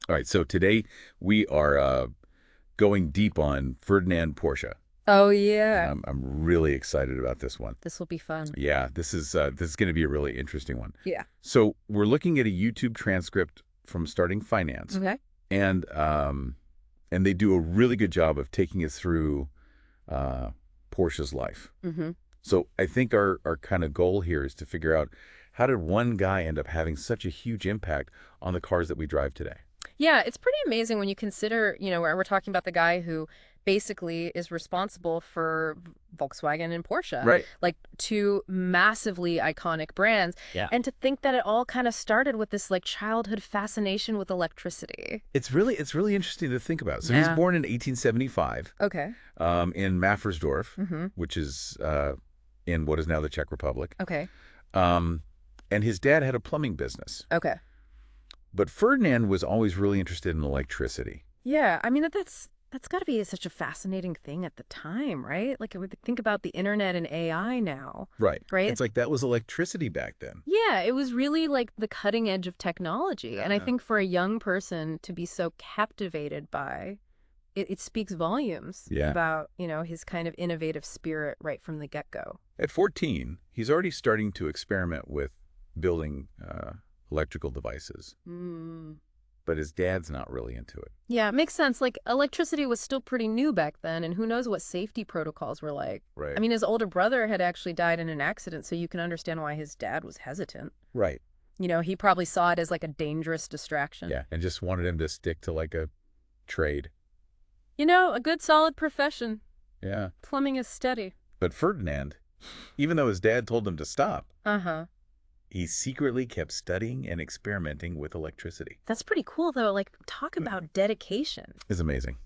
All right, so today we are going deep on Ferdinand Porsche, Oh, and yeah. I'm really excited about this one. This will be fun. Yeah, this is going to be a really interesting one. Yeah. So we're looking at a YouTube transcript from Starting Finance, Okay. and they do a really good job of taking us through uh, Porsche's life. Mm-hmm. So I think our kind of goal here is to figure out how did one guy end up having such a huge impact on the cars that we drive today? Yeah, it's pretty amazing when you consider, where we're talking about the guy who basically is responsible for Volkswagen and Porsche, Right. like two massively iconic brands. Yeah. And to think that it all kind of started with this like childhood fascination with electricity. It's really interesting to think about. So he's Yeah. born in 1875 Okay. in Maffersdorf, Mm-hmm. which is in what is now the Czech Republic. Okay. Um, and his dad had a plumbing business. Okay. But Ferdinand was always really interested in electricity. Yeah, I mean that's got to be such a fascinating thing at the time, right? Like I would think about the internet and AI now, Right. right? It's like that was electricity back then. Yeah, it was really like the cutting edge of technology. And I Yeah. think for a young person to be so captivated by it speaks volumes Yeah. about, his kind of innovative spirit right from the get-go. At 14, he's already starting to experiment with building electrical devices. Mm. But his dad's not really into it. Yeah, it makes sense. Like electricity was still pretty new back then, and who knows what safety protocols were like. Right. I mean, his older brother had actually died in an accident, so you can understand why his dad was hesitant. Right. He probably saw it as like a dangerous distraction. Yeah. And just wanted him to stick to like a trade. A good solid profession. Yeah. Plumbing is steady. But Ferdinand, even though his dad told him to stop, Uh-huh. he secretly kept studying and experimenting with electricity. That's pretty cool, though. Like, talk about dedication. It's amazing.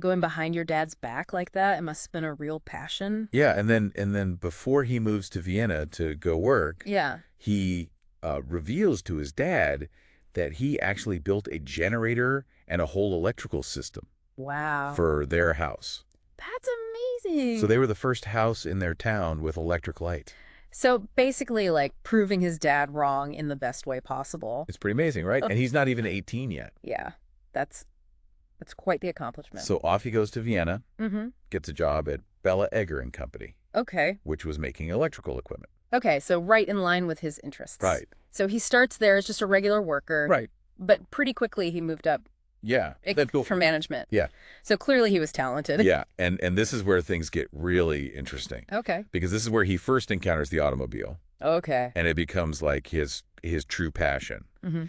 Going behind your dad's back like that, it must have been a real passion. Yeah, and then before he moves to Vienna to go work, Yeah. he reveals to his dad that he actually built a generator and a whole electrical system Wow. for their house. That's amazing. So they were the first house in their town with electric light. So basically, like, proving his dad wrong in the best way possible. It's pretty amazing, right? Oh. And he's not even 18 yet. Yeah. That's quite the accomplishment. So off he goes to Vienna, Mm-hmm. gets a job at Bella Egger and Company, Okay. which was making electrical equipment. Okay, so right in line with his interests. Right. So he starts there as just a regular worker. Right. But pretty quickly he moved up Yeah. That's cool. for management. Yeah. So clearly he was talented. Yeah. And this is where things get really interesting Okay. because this is where he first encounters the automobile Okay. and it becomes like his true passion. Mm-hmm.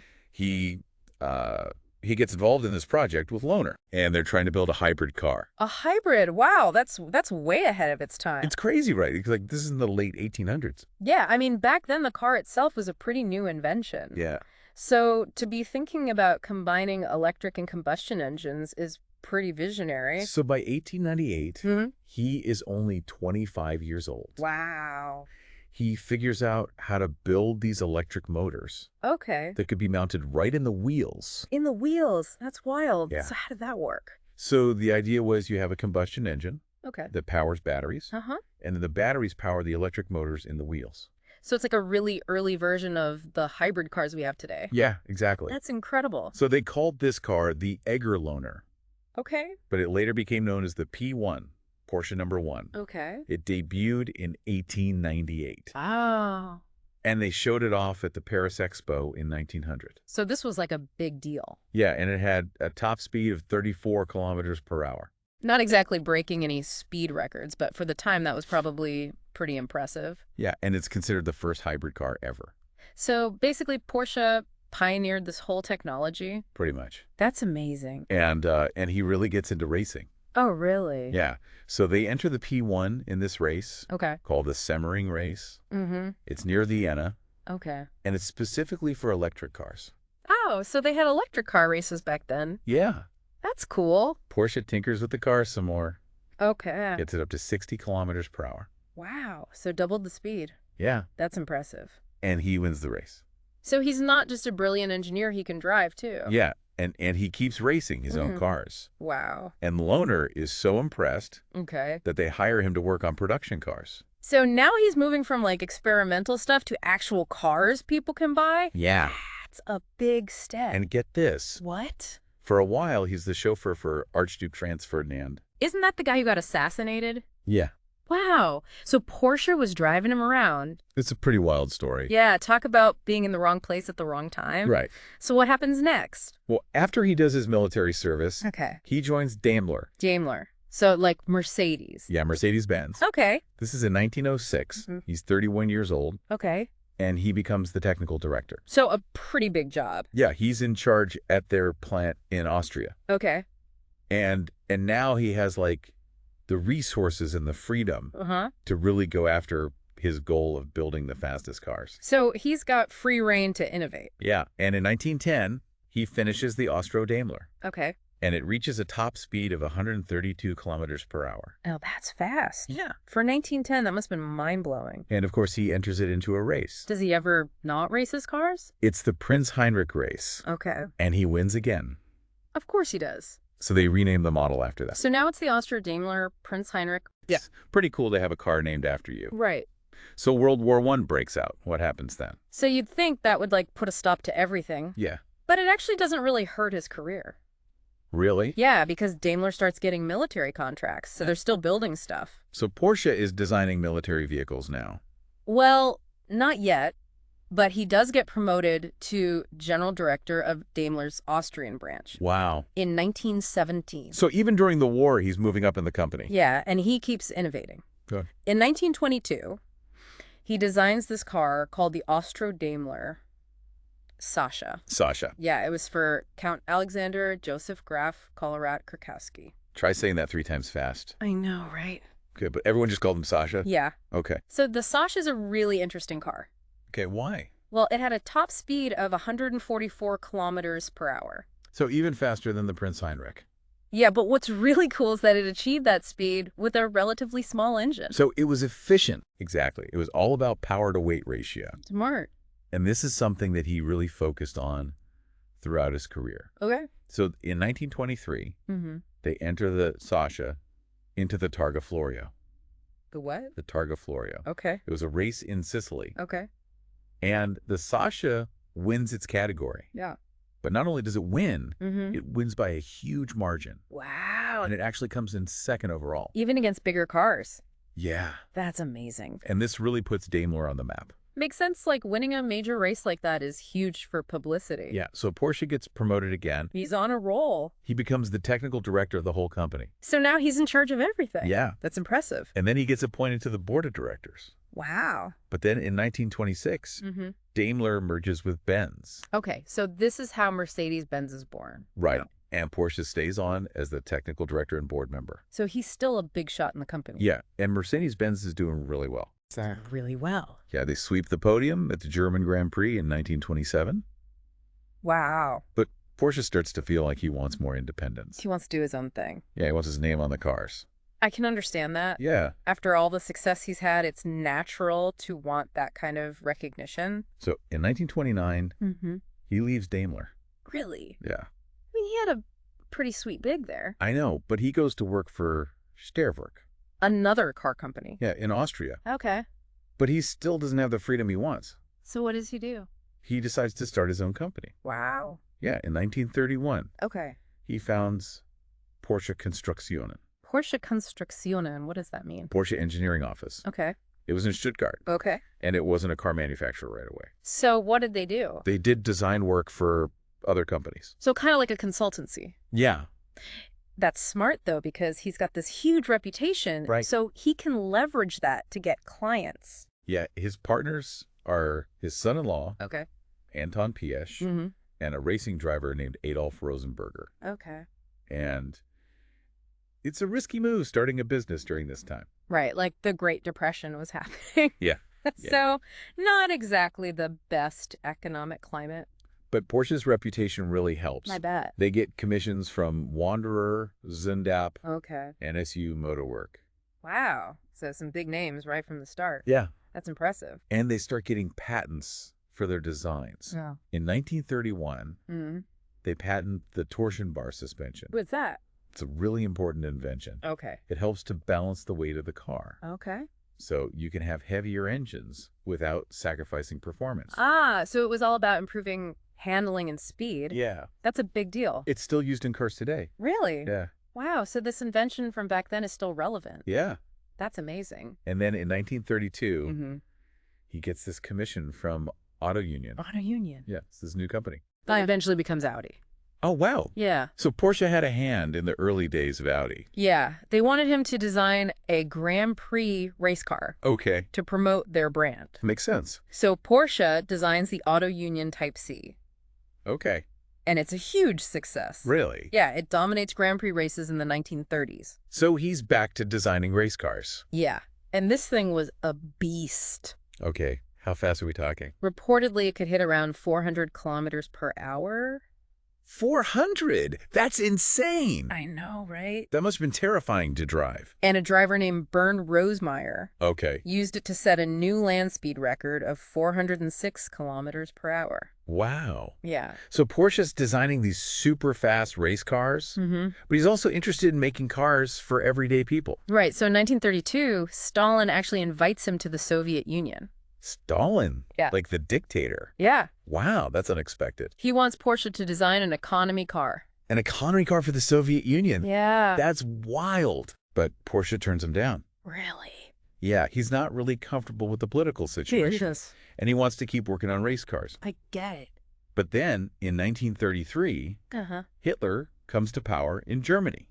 He gets involved in this project with Lohner and they're trying to build a hybrid car. A hybrid. Wow, that's way ahead of its time. It's crazy, right? It's like this is in the late 1800s. Yeah, I mean, back then the car itself was a pretty new invention. Yeah. So to be thinking about combining electric and combustion engines is pretty visionary. So by 1898, Mhm. he is only 25 years old. Wow. He figures out how to build these electric motors Okay. that could be mounted right in the wheels. In the wheels. That's wild. Yeah. So how did that work? So the idea was you have a combustion engine Okay. that powers batteries, Uh-huh. and then the batteries power the electric motors in the wheels. So it's like a really early version of the hybrid cars we have today. Yeah, exactly. That's incredible. So they called this car the Egger Lohner, Okay. but it later became known as the P1, Porsche number 1. Okay. It debuted in 1898, Wow. and they showed it off at the Paris Expo in 1900. So this was like a big deal. Yeah, and it had a top speed of 34 kilometers per hour. Not exactly breaking any speed records, but for the time that was probably pretty impressive. Yeah, and it's considered the first hybrid car ever, So basically Porsche pioneered this whole technology. pretty much. That's amazing. And he really gets into racing. Oh, really? Yeah, so they enter the P1 in this race Okay. called the Semmering race. Mm-hmm. It's near Vienna, Okay. and it's specifically for electric cars. Oh, so they had electric car races back then. Yeah, That's cool. Porsche tinkers with the car some more, Okay. gets it up to 60 kilometers per hour. Wow. So doubled the speed. Yeah, That's impressive. and he wins the race. So he's not just a brilliant engineer, he can drive too. Yeah, and he keeps racing his own Mhm. cars. Wow. And Lohner is so impressed Okay. that they hire him to work on production cars. So now he's moving from like experimental stuff to actual cars people can buy? Yeah. That's a big step. And get this, What? For a while, he's the chauffeur for Archduke Franz Ferdinand. Isn't that the guy who got assassinated? Yeah. Wow. So Porsche was driving him around. It's a pretty wild story. Yeah, talk about being in the wrong place at the wrong time. Right. So what happens next? Well, after he does his military service, Okay. he joins Daimler. Daimler. So like Mercedes. Yeah, Mercedes-Benz. Okay. This is in 1906. Mhm. He's 31 years old, Okay. and he becomes the technical director. So a pretty big job. Yeah, he's in charge at their plant in Austria. Okay. And now he has, like, the resources and the freedom Uh-huh. to really go after his goal of building the fastest cars. So he's got free reign to innovate. Yeah, and in 1910, he finishes the Austro-Daimler, Okay. and it reaches a top speed of 132 kilometers per hour. Oh, that's fast. Yeah. For 1910, that must have been mind-blowing. And, of course, he enters it into a race. Does he ever not race his cars? It's the Prince Heinrich race, Okay. and he wins again. Of course he does. So they rename the model after that. So now it's the Austro-Daimler Prince Heinrich. Yeah. Pretty cool to have a car named after you. Right. So World War I breaks out. What happens then? So you'd think that would like put a stop to everything. Yeah. But it actually doesn't really hurt his career. Really? Yeah, because Daimler starts getting military contracts, so they're still building stuff. So Porsche is designing military vehicles now. Well, not yet, but he does get promoted to general director of Daimler's Austrian branch Wow. in 1917. So even during the war, he's moving up in the company. Yeah, and he keeps innovating. Good. In 1922, he designs this car called the Austro-Daimler Sasha. Sasha. Yeah, it was for Count Alexander Joseph Graf Kolowrat Kurkowski. Try saying that 3 times fast. I know, right? Good, but everyone just called him Sasha? Yeah. Okay. So the Sasha is a really interesting car. Okay, why? Well, it had a top speed of 144 kilometers per hour. So even faster than the Prince Heinrich. Yeah, but what's really cool is that it achieved that speed with a relatively small engine. So it was efficient. Exactly. It was all about power to weight ratio. Smart. And this is something that he really focused on throughout his career. Okay. So in 1923, Mm-hmm. they enter the Sasha into the Targa Florio. The what? The Targa Florio. Okay. It was a race in Sicily. Okay. And the Sasha wins its category. Yeah. But not only does it win, Mm-hmm. it wins by a huge margin. Wow. And it actually comes in second overall. Even against bigger cars. Yeah. That's amazing. And this really puts Daimler on the map. Makes sense, like winning a major race like that is huge for publicity. Yeah. So Porsche gets promoted again. He's on a roll. He becomes the technical director of the whole company. So now he's in charge of everything. Yeah. That's impressive. And then he gets appointed to the board of directors. Wow. But then in 1926, Mm-hmm. Daimler merges with Benz. Okay, so this is how Mercedes-Benz is born. Right. And Porsche stays on as the technical director and board member. So he's still a big shot in the company. Yeah. And Mercedes-Benz is doing really well. Really well. Yeah, they sweep the podium at the German Grand Prix in 1927. Wow. But Porsche starts to feel like he wants more independence. He wants to do his own thing. Yeah, he wants his name on the cars. I can understand that. Yeah. After all the success he's had, it's natural to want that kind of recognition. So in 1929, Mm-hmm. he leaves Daimler. Really? Yeah. I mean, he had a pretty sweet gig there. I know, but he goes to work for Sterwerk. Another car company. Yeah, in Austria. Okay. But he still doesn't have the freedom he wants. So what does he do? He decides to start his own company. Wow. Yeah, in 1931, Okay. he founds Porsche Konstruktionen, Porsche Konstruktionen, what does that mean? Porsche Engineering Office. Okay. It was in Stuttgart, Okay. and it wasn't a car manufacturer right away. So what did they do? They did design work for other companies. So kind of like a consultancy. Yeah. That's smart, though, because he's got this huge reputation. Right. So he can leverage that to get clients. Yeah, his partners are his son-in-law, Okay. Anton Piesch, Mm-hmm. and a racing driver named Adolf Rosenberger. Okay. And it's a risky move starting a business during this time. Right. Like the Great Depression was happening. Yeah. So not exactly the best economic climate. But Porsche's reputation really helps. I bet. They get commissions from Wanderer, Zundap, Okay. and SU Motorwork. Wow. So some big names right from the start. Yeah. That's impressive. And they start getting patents for their designs. Yeah. In 1931, Mm-hmm. they patent the torsion bar suspension. What's that? It's a really important invention. Okay. It helps to balance the weight of the car. Okay. So you can have heavier engines without sacrificing performance. Ah, so it was all about improving handling and speed. Yeah. That's a big deal. It's still used in cars today. Really? Yeah. Wow, so this invention from back then is still relevant. Yeah. That's amazing. And then in 1932, Mm-hmm. he gets this commission from Auto Union. Auto Union. Yeah, it's this new company. That eventually becomes Audi. Oh, wow. Yeah. So Porsche had a hand in the early days of Audi. Yeah. They wanted him to design a Grand Prix race car Okay. to promote their brand. Makes sense. So Porsche designs the Auto Union Type C, Okay. and it's a huge success. Really? Yeah, it dominates Grand Prix races in the 1930s. So he's back to designing race cars. Yeah, and this thing was a beast. Okay. How fast are we talking? Reportedly, it could hit around 400 kilometers per hour. 400! That's insane! I know, right? That must have been terrifying to drive. And a driver named Bernd Rosemeyer Okay. used it to set a new land speed record of 406 kilometers per hour. Wow. Yeah. So Porsche's designing these super fast race cars, Mm-hmm. but he's also interested in making cars for everyday people. Right, so in 1932, Stalin actually invites him to the Soviet Union. Stalin? Yeah. Like the dictator. Yeah. Wow, that's unexpected. He wants Porsche to design an economy car. An economy car for the Soviet Union. Yeah. That's wild. But Porsche turns him down. Really? Yeah, he's not really comfortable with the political situation. And he wants to keep working on race cars. I get it. But then, in 1933, Uh-huh. Hitler comes to power in Germany.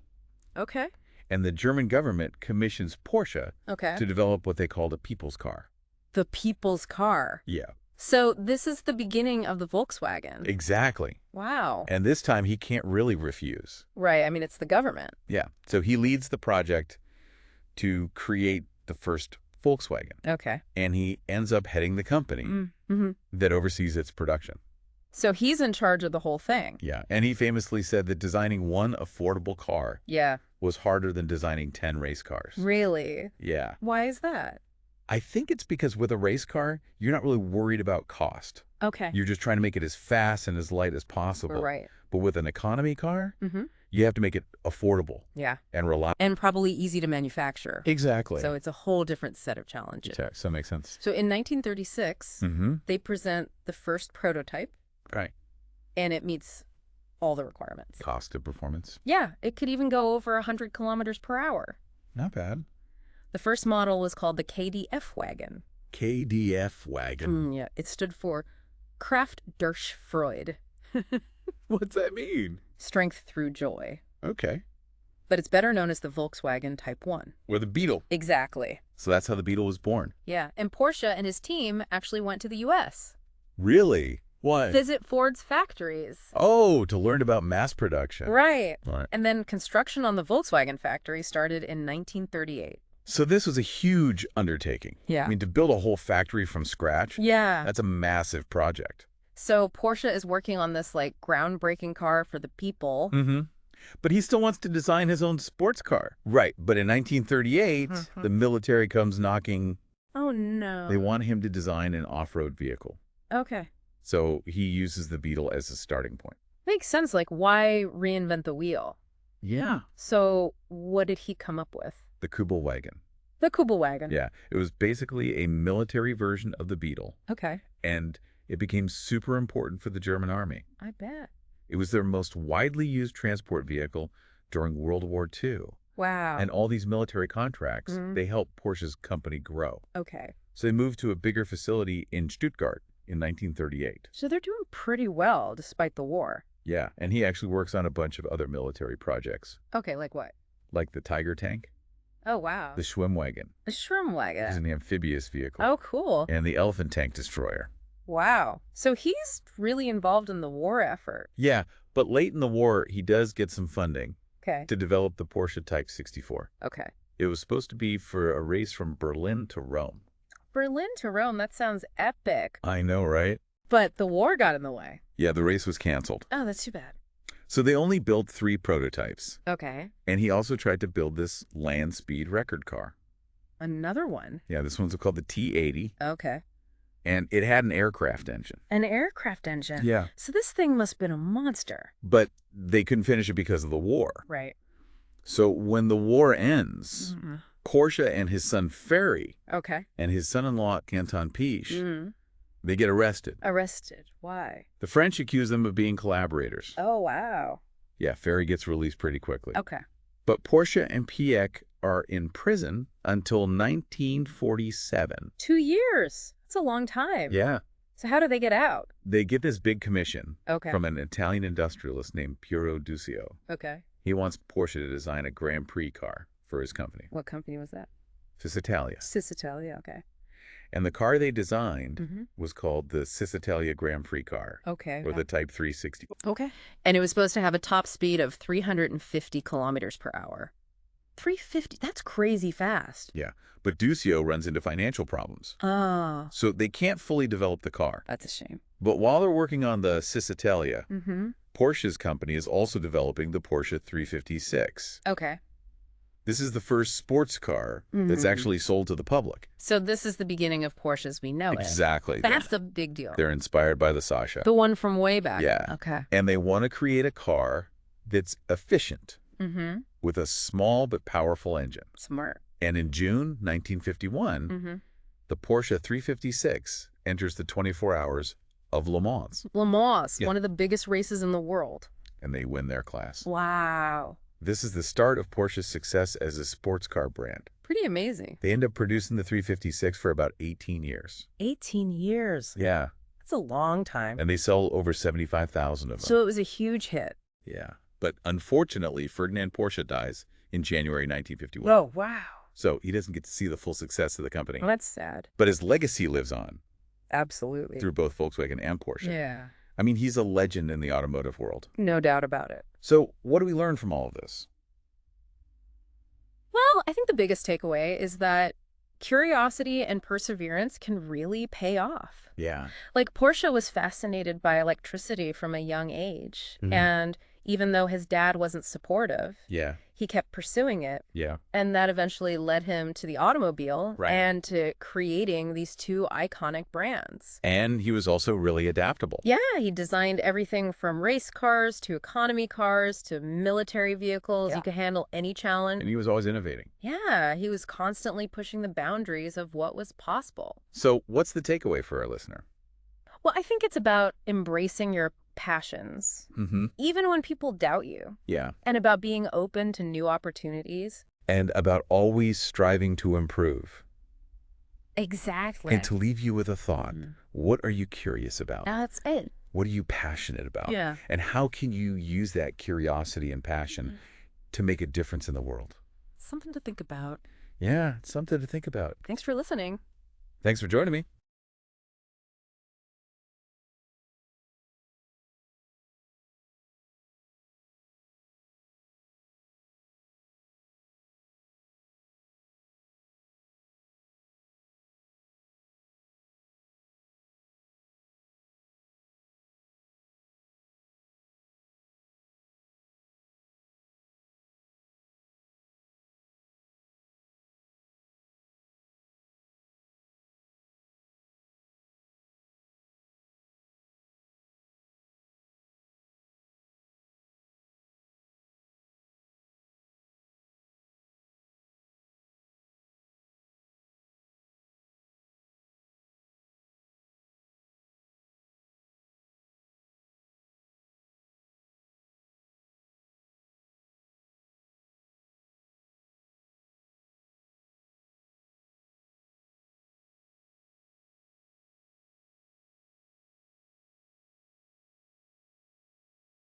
Okay. And the German government commissions Porsche Okay. to develop what they called a people's car. The people's car. Yeah, So this is the beginning of the Volkswagen. exactly. Wow. And this time, he can't really refuse. Right. I mean, it's the government. Yeah, so he leads the project to create the first Volkswagen. Okay. And he ends up heading the company Mm-hmm. that oversees its production. So he's in charge of the whole thing. Yeah, and he famously said that designing one affordable car Yeah. was harder than designing 10 race cars. Really? Yeah. Why is that? I think it's because with a race car, you're not really worried about cost. Okay. You're just trying to make it as fast and as light as possible. Right. But with an economy car, Mm-hmm. you have to make it affordable Yeah. and reliable. And probably easy to manufacture. Exactly. So it's a whole different set of challenges. Yeah, so that makes sense. So in 1936, Mm-hmm. they present the first prototype, Right. and it meets all the requirements. Cost of performance. Yeah, it could even go over 100 kilometers per hour. Not bad. The first model was called the KDF wagon. KDF wagon. Yeah, it stood for Kraft durch Freude, What's that mean? strength through joy. Okay. But it's better known as the Volkswagen Type 1. Or the Beetle. Exactly. So that's how the Beetle was born. Yeah, and Porsche and his team actually went to the U.S. Really? Why? Visit Ford's factories. Oh, to learn about mass production. Right. Right. And then construction on the Volkswagen factory started in 1938. So this was a huge undertaking. Yeah. I mean, to build a whole factory from scratch, Yeah. that's a massive project. So Porsche is working on this like groundbreaking car for the people. Mm-hmm. But he still wants to design his own sports car. Right. But in 1938, Mhm. the military comes knocking. Oh, no. They want him to design an off-road vehicle. Okay. So he uses the Beetle as a starting point. Makes sense. Like, why reinvent the wheel? Yeah. So what did he come up with? The Kübelwagen. The Kübelwagen. Yeah. It was basically a military version of the Beetle. Okay. And it became super important for the German army. I bet. It was their most widely used transport vehicle during World War II. Wow. And all these military contracts, Mhm. they helped Porsche's company grow. Okay. So they moved to a bigger facility in Stuttgart in 1938. So they're doing pretty well despite the war. Yeah, and he actually works on a bunch of other military projects, Okay, like what? like the Tiger tank, Oh, wow. the Schwimmwagen, The which is Schwimmwagen. an amphibious vehicle, Oh, cool. and the Elephant tank destroyer. Wow. So he's really involved in the war effort. Yeah, but late in the war, he does get some funding Okay. to develop the Porsche Type 64. Okay. It was supposed to be for a race from Berlin to Rome. Berlin to Rome, that sounds epic. I know, right? But the war got in the way. Yeah, the race was canceled. Oh, that's too bad. So they only built 3 prototypes. Okay. And he also tried to build this land speed record car. Another one. Yeah, this one's called the T80, Okay. and it had an aircraft engine. An aircraft engine. Yeah. So this thing must have been a monster. But they couldn't finish it because of the war. Right. So when the war ends, Porsche and his son Ferry Okay. and his son-in-law Canton Piche, Mm. They get arrested. Arrested. Why? The French accuse them of being collaborators. Oh, wow. Yeah, Ferry gets released pretty quickly. Okay. But Porsche and Piëch are in prison until 1947. 2 years. That's a long time. Yeah. So how do they get out? They get this big commission Okay. from an Italian industrialist named Piero Duccio. Okay. He wants Porsche to design a Grand Prix car for his company. What company was that? Cisitalia. Cisitalia. Okay. And the car they designed Mm-hmm. was called the Cisitalia Grand Prix car, Okay. or the Type 360. Okay. And it was supposed to have a top speed of 350 kilometers per hour. 350? That's crazy fast. Yeah, but Duccio runs into financial problems. Oh, So they can't fully develop the car. that's a shame. But while they're working on the Cisitalia, Mm-hmm. Porsche's company is also developing the Porsche 356. Okay. This is the first sports car that's Mhm. actually sold to the public. So this is the beginning of Porsche as we know it. Exactly. That's the big deal. They're inspired by the Sasha. The one from way back. Yeah. Okay. And they want to create a car that's efficient Mm-hmm. with a small but powerful engine. Smart. And in June 1951, Mm-hmm. the Porsche 356 enters the 24 hours of Le Mans, Le Mans, Yeah. one of the biggest races in the world. and they win their class. Wow. This is the start of Porsche's success as a sports car brand. Pretty amazing. They end up producing the 356 for about 18 years. 18 years. Yeah, That's a long time. and they sell over 75,000 of them. So it was a huge hit. Yeah, but unfortunately, Ferdinand Porsche dies in January 1951. Oh, wow. So he doesn't get to see the full success of the company. Well, that's sad. But his legacy lives on Absolutely. through both Volkswagen and Porsche. Yeah. I mean, he's a legend in the automotive world. No doubt about it. So what do we learn from all of this? Well, I think the biggest takeaway is that curiosity and perseverance can really pay off. Yeah. Like Porsche was fascinated by electricity from a young age. Mhm. And even though his dad wasn't supportive, Yeah. he kept pursuing it. Yeah. And that eventually led him to the automobile Right. and to creating these two iconic brands. And he was also really adaptable. Yeah, he designed everything from race cars to economy cars to military vehicles. Yeah. He could handle any challenge. And he was always innovating. Yeah, he was constantly pushing the boundaries of what was possible. So what's the takeaway for our listener? Well, I think it's about embracing your passions, Mm-hmm. even when people doubt you, Yeah. and about being open to new opportunities. And about always striving to improve. Exactly. And to leave you with a thought. Mhm. What are you curious about? That's it. What are you passionate about? Yeah. And how can you use that curiosity and passion to make a difference in the world? Something to think about. Yeah, it's something to think about. Thanks for listening. Thanks for joining me.